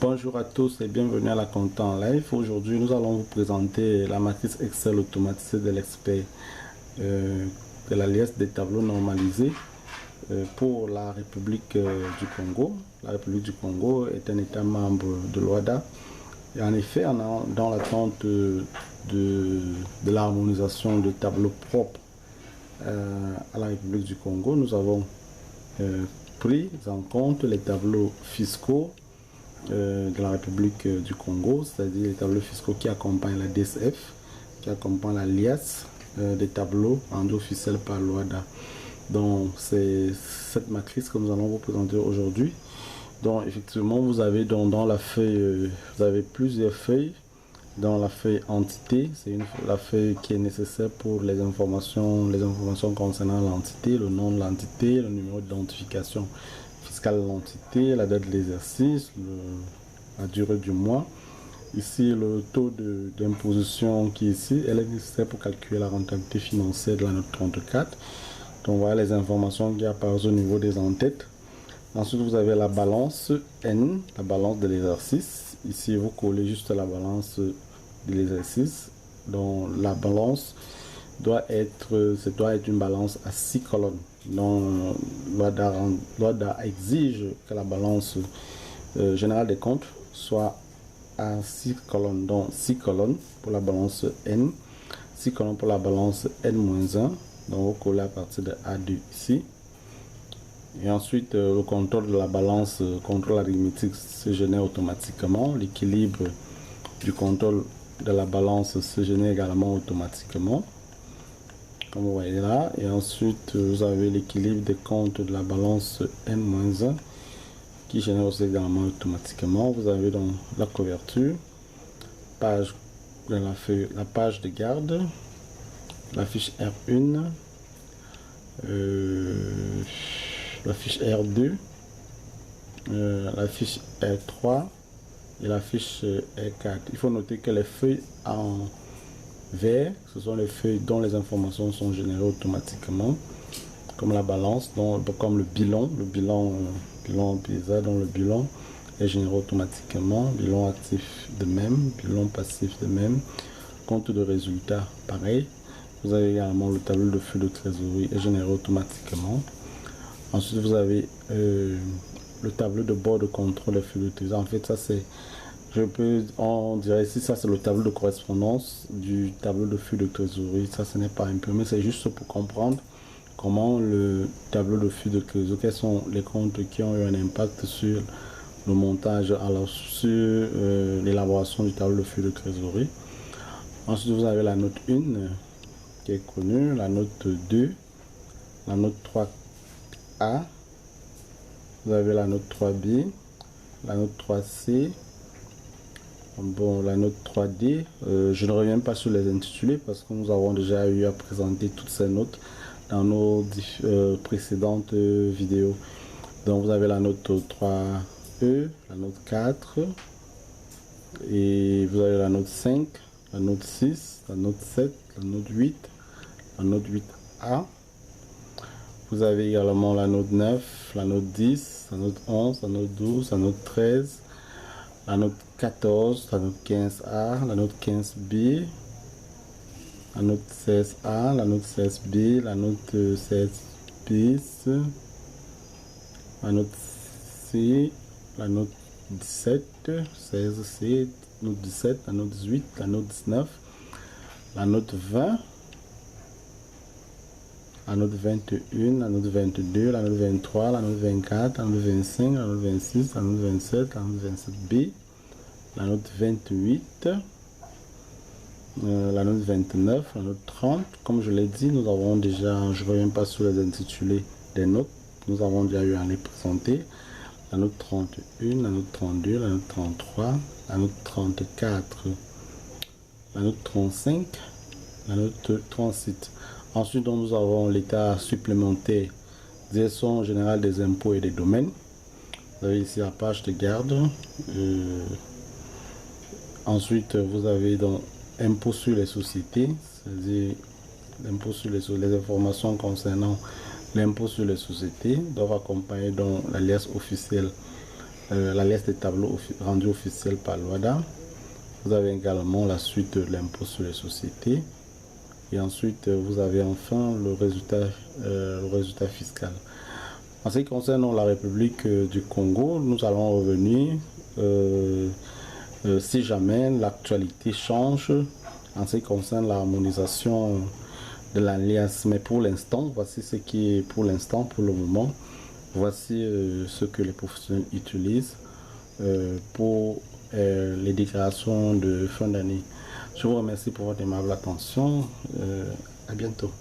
Bonjour à tous et bienvenue à la compta en live. Aujourd'hui, nous allons vous présenter la matrice Excel automatisée de l'expert de la liasse des tableaux normalisés pour la République du Congo. La République du Congo est un État membre de l'OADA. Et en effet, dans l'attente de l'harmonisation de tableaux propres à la République du Congo, nous avons pris en compte les tableaux fiscaux de la République du Congo, c'est-à-dire les tableaux fiscaux qui accompagnent la DSF, qui accompagnent la LIAS, des tableaux rendus officiels par l'OADA. Donc c'est cette matrice que nous allons vous présenter aujourd'hui. Donc effectivement, vous avez dans la feuille, vous avez plusieurs feuilles. Dans la feuille entité, c'est la feuille qui est nécessaire pour les informations concernant l'entité, le nom de l'entité, le numéro d'identification fiscale de l'entité, la date de l'exercice, la durée du mois. Ici, le taux d'imposition qui est ici, elle est nécessaire pour calculer la rentabilité financière de la note 34. Donc voilà les informations qui apparaissent au niveau des en-têtes. Ensuite, vous avez la balance N, la balance de l'exercice. Ici, vous collez juste la balance de l'exercice. Donc la balance doit être une balance à 6 colonnes. Donc l'OADA exige que la balance générale des comptes soit à 6 colonnes. Donc 6 colonnes pour la balance N, 6 colonnes pour la balance N-1. Donc vous collez à partir de A2 ici. Et ensuite, le contrôle de la balance, contrôle arithmétique se génère automatiquement. L'équilibre du contrôle de la balance se génère également automatiquement, comme vous voyez là. Et ensuite, vous avez l'équilibre des comptes de la balance N-1 qui génère aussi également automatiquement. Vous avez donc la couverture, page de la page de garde, la fiche R1, la fiche R2, la fiche R3 et la fiche R4. Il faut noter que les feuilles en vert, ce sont les feuilles dont les informations sont générées automatiquement, comme la balance, comme le bilan PISA, dont le bilan est généré automatiquement, bilan actif de même, bilan passif de même, compte de résultats pareil. Vous avez également le tableau de flux de trésorerie est généré automatiquement. Ensuite, vous avez le tableau de bord de contrôle des flux de trésorerie. En fait, ça c'est, on dirait ici, ça c'est le tableau de correspondance du tableau de flux de trésorerie. Ça, ce n'est pas imprimé, c'est juste pour comprendre comment le tableau de flux de trésorerie, quels sont les comptes qui ont eu un impact sur le montage, alors sur l'élaboration du tableau de flux de trésorerie. Ensuite, vous avez la note 1 qui est connue, la note 2, la note 3A, vous avez la note 3B, la note 3C, bon, la note 3D. Je ne reviens pas sur les intitulés parce que nous avons déjà eu à présenter toutes ces notes dans nos précédentes vidéos. Donc vous avez la note 3E, la note 4, et vous avez la note 5, la note 6, la note 7, la note 8, la note 8A. Vous avez également la note 9, la note 10, la note 11, la note 12, la note 13, la note 14, la note 15A, la note 15B, la note 16A, la note 16B, la note 16B, la note C, la note 17, 16C, note 17, la note 18, la note 19, la note 20, la note 21, la note 22, la note 23, la note 24, la note 25, la note 26, la note 27, la note 27B, la note 28, la note 29, la note 30. Comme je l'ai dit, nous avons déjà, je ne reviens pas sur les intitulés des notes, nous avons déjà eu à les présenter. La note 31, la note 32, la note 33, la note 34, la note 35, la note 37. Ensuite, nous avons l'état supplémentaire, direction générale des impôts et des domaines. Vous avez ici la page de garde. Ensuite, vous avez donc impôts sur les sociétés, c'est-à-dire l'impôt sur les informations concernant l'impôt sur les sociétés doivent accompagner donc l'alias officielle l'alias des tableaux rendu officiel par l'OADA. Vous avez également la suite de l'impôt sur les sociétés. Et ensuite, vous avez enfin le résultat fiscal. En ce qui concerne la République du Congo, nous allons revenir si jamais l'actualité change en ce qui concerne l'harmonisation de l'alliance. Mais pour l'instant, voici ce qui est pour l'instant, pour le moment, voici ce que les professionnels utilisent pour les déclarations de fin d'année. Je vous remercie pour votre aimable attention. À bientôt.